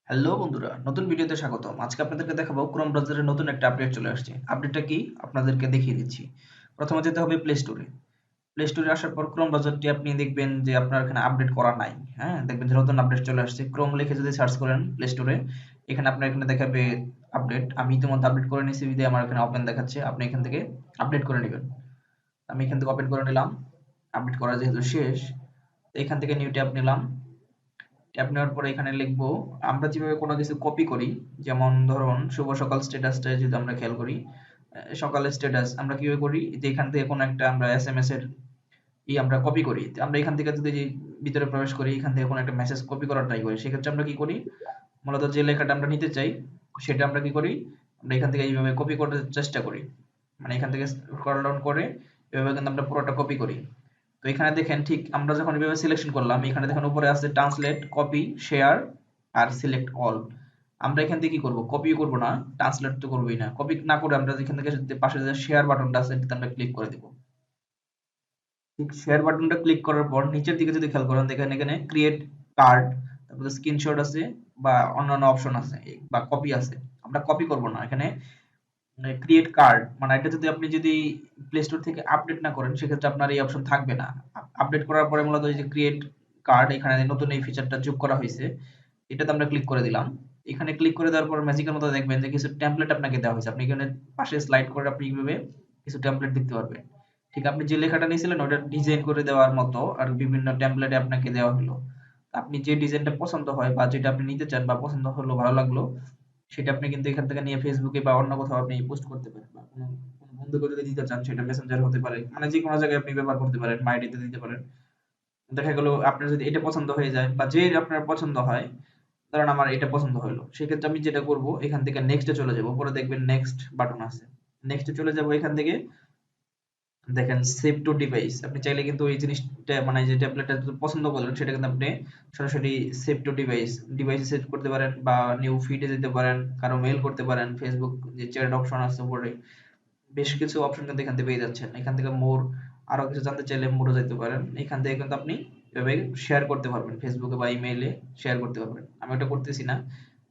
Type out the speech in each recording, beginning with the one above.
Hello বন্ধুরা, নতুন ভিডিওতে স্বাগতম। আজকে আপনাদেরকে দেখাবো ক্রোম ব্রাউজারের নতুন একটা আপডেট চলে আসছে। আপডেটটা কি আপনাদেরকে দেখিয়ে দিচ্ছি। প্রথমে যেতে হবে প্লে স্টোরে। প্লে স্টোরে আসার পর ক্রোম ব্রাউজারটি আপনি দেখবেন যে আপনার এখানে আপডেট করা নাই। হ্যাঁ, দেখবেন যে নতুন আপডেট চলে আসছে। ক্রোম লিখে যদি সার্চ করেন প্লে স্টোরে, এখানে আপনার এখানে দেখাবে আপডেট। আমি ইতিমধ্যে আপডেট করে নিয়েছি বিধায় আমার এখানে ওপেন দেখাচ্ছে। আপনি এখান থেকে আপডেট করে নেবেন। আমি এখান থেকে ওপেন করে নিলাম। আপডেট করা যেহেতু শেষ, এখান থেকে নিউ ট্যাব নিলাম। ট্যাব নেওয়ার পরে এখানে লিখবো আমরা যেভাবে কোনো কিছু কপি করি, যেমন ধরুন শুভ সকাল স্ট্যাটাসটা যদি আমরা খেয়াল করি, সকালের স্ট্যাটাস আমরা কিভাবে করি যে এখান থেকে কোনো একটা আমরা এসএমএস এর আমরা কপি করি। তো আমরা এখান থেকে যদি ভিতরে প্রবেশ করি, এখান থেকে কোনো একটা মেসেজ কপি করার ট্রাই করি, সেক্ষেত্রে আমরা কি করি, মূলত যে লেখাটা আমরা নিতে চাই সেটা আমরা কি করি, আমরা এখান থেকে এইভাবে কপি করার চেষ্টা করি। মানে এখান থেকে স্ক্রল ডাউন করে এভাবে কিন্তু আমরা পুরোটা কপি করি। তো এখানে দেখেন ঠিক আমরা যখন এভাবে সিলেকশন করলাম, এখানে দেখেন উপরে আছে ট্রান্সলেট, কপি, শেয়ার আর সিলেক্ট অল। আমরা এখান থেকে কি করব, কপি করব না, ট্রান্সলেট তো করবই না। কপি না করে আমরা এখান থেকে পাশে যে শেয়ার বাটনটা আছে এটাতে আমরা ক্লিক করে দিব। ঠিক শেয়ার বাটনটা ক্লিক করার পর নিচের দিকে যদি খেয়াল করেন দেখেন এখানে ক্রিয়েট কার্ড, তারপরে স্ক্রিনশট আছে বা অন্যান্য অপশন আছে বা কপি আছে। আমরা কপি করব না, এখানে ক্রিয়েট কার্ড মানে এটা যদি আপনি প্লে স্টোর থেকে আপডেট না করেন সেক্ষেত্রে আপনার এই অপশন থাকবে না। আপডেট করার পরে মূলত এই যে ক্রিয়েট কার্ড, এখানে নতুন এই ফিচারটা যোগ করা হয়েছে, এটাতে আমরা ক্লিক করে দিলাম। এখানে ক্লিক করে দেওয়ার পর ম্যাজিকের মতো দেখবেন যে কিছু টেমপ্লেট আপনাকে দেওয়া হয়েছে। আপনি এখানে পাশে স্লাইড করে আপনি এইভাবে কিছু টেমপ্লেট দেখতে পারবেন। ঠিক আপনি যে লেখাটা নিয়েছিলেন ওটা ডিজাইন করে দেওয়ার মতো আর বিভিন্ন টেমপ্লেটে আপনাকে দেওয়া হলো। আপনি যে ডিজাইনটা পছন্দ হয় বা যেটা আপনি নিতে চান বা পছন্দ হলো, ভালো লাগলো, সেটা আপনি কিন্তু এখান থেকে নিয়ে ফেসবুকে বা অন্য কোথাও আপনি পোস্ট করতে পারেন, বা কোনো বন্ধুকে যদি দিতে চান সেটা মেসেঞ্জার হতে পারে, মানে যে কোনো জায়গায় আপনি ব্যবহার করতে পারেন, মাইডিতে দিতে পারেন। দেখা গেল আপনার যদি এটা পছন্দ হয়ে যায় বা যে আপনার পছন্দ হয়, ধরেন আমার এটা পছন্দ হলো, সেক্ষেত্রে আমি যেটা করব এখান থেকে নেক্সটে চলে যাব। উপরে দেখবেন নেক্সট বাটন আছে, নেক্সটে চলে যাব। এখান থেকে দেখেন সেভ টু ডিভাইস, আপনি চাইলে কিন্তু এই জিনিসটা মানে যে ট্যাবলেটটা পছন্দ করলেন সেটা কিন্তু আপনি সরাসরি সেভ টু ডিভাইসে সেভ করতে পারেন বা নিউ ফিডে যেতে পারেন, কারো মেইল করতে পারেন, ফেসবুক যে চ্যাট অপশন আছে উপরে বেশ কিছু অপশন কিন্তু এখান থেকে পেয়ে যাচ্ছেন। এখান থেকে মোর আরো কিছু জানতে চাইলে মোরও যেতে পারেন। এখান থেকে কিন্তু আপনি এভাবে শেয়ার করতে পারবেন, ফেসবুকে বা ইমেইলে শেয়ার করতে পারবেন। আমি ওটা করতেছি না।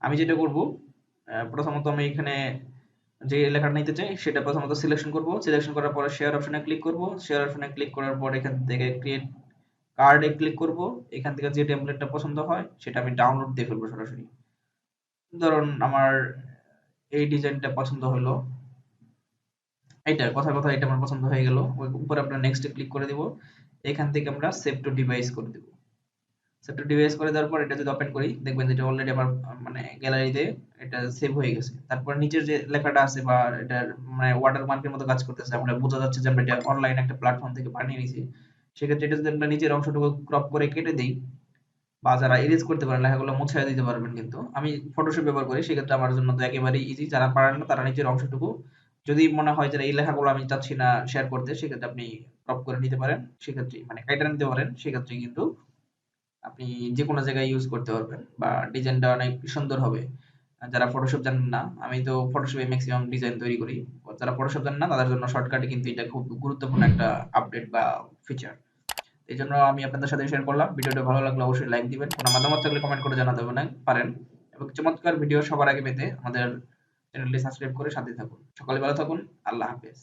আমি যেটা করব, প্রথমত আমি এখানে যে লেখাটা নিতে চাই সেটা প্রথমত সিলেকশন করব। সিলেকশন করার পরে শেয়ার অপশনে ক্লিক করব। শেয়ার অপশনে ক্লিক করার পর এখান থেকে ক্রিয়েট কার্ডে ক্লিক করব। এখান থেকে যে টেমপ্লেটটা পছন্দ হয় সেটা আমি ডাউনলোড দিয়ে ফেলবো সরাসরি। ধরুন আমার এই ডিজাইনটা পছন্দ হলো, এইটা কথার কথা এটা আমার পছন্দ হয়ে গেল। ওই উপরে আমরা নেক্সট এ ক্লিক করে দিব। এখান থেকে আমরা সেভ টু ডিভাইস করে দিব। সেভ টু ডিভাইস করে দেওয়ার পর এটা যদি ওপেন করি দেখবেন যে এটা অলরেডি আমার মানে গ্যালারিতে এটা সেভ হয়ে গেছে। তারপর নিচের যে লেখাটা আছে বা এটার মানে ওয়াটারমার্কের মতো কাজ করতেছে, আমরা বোঝা যাচ্ছে যে আমরা এটা অনলাইন একটা প্ল্যাটফর্ম থেকে বানিয়ে নিয়েছি। সেক্ষেত্রে এটা যদি আমরা নিচের অংশটুকু ক্রপ করে কেটে দেই বা যারা এরেজ করতে পারেন লেখাগুলো মুছে দিতে পারবেন, কিন্তু আমি ফটোশপ ব্যবহার করি সেক্ষেত্রে আমার জন্য তো একেবারেই ইজি। যারা পারেন না তারা নিচের অংশটুকু যদি মনে হয় যে এই লেখাগুলো আমি চাচ্ছি না শেয়ার করতে, সেক্ষেত্রে আপনি ক্রপ করে নিতে পারেন, সেক্ষেত্রে মানে কেটে নিতে পারেন, সেক্ষেত্রে কিন্তু আপনি যে কোনো জায়গায় ইউজ করতে পারবেন বা ডিজাইনটা অনেক সুন্দর হবে। আর যারা ফটোশপ জানেন না, আমি তো ফটোশপে ম্যাক্সিমাম ডিজাইন তৈরি করি, যারা ফটোশপ জানেন না তাদের জন্য শর্টকাটে কিন্তু এটা খুব গুরুত্বপূর্ণ একটা আপডেট বা ফিচার। এই জন্য আমি আপনাদের সাথে শেয়ার করলাম। ভিডিওটা ভালো লাগলে অবশ্যই লাইক দিবেন, কোনো মতামত থাকলে কমেন্ট করে জানাতে পারেন এবং চমৎকার ভিডিও সবার আগে পেতে আমাদের চ্যানেলটি সাবস্ক্রাইব করে সাথে থাকুন। সকালে ভালো থাকুন। আল্লাহ হাফেজ।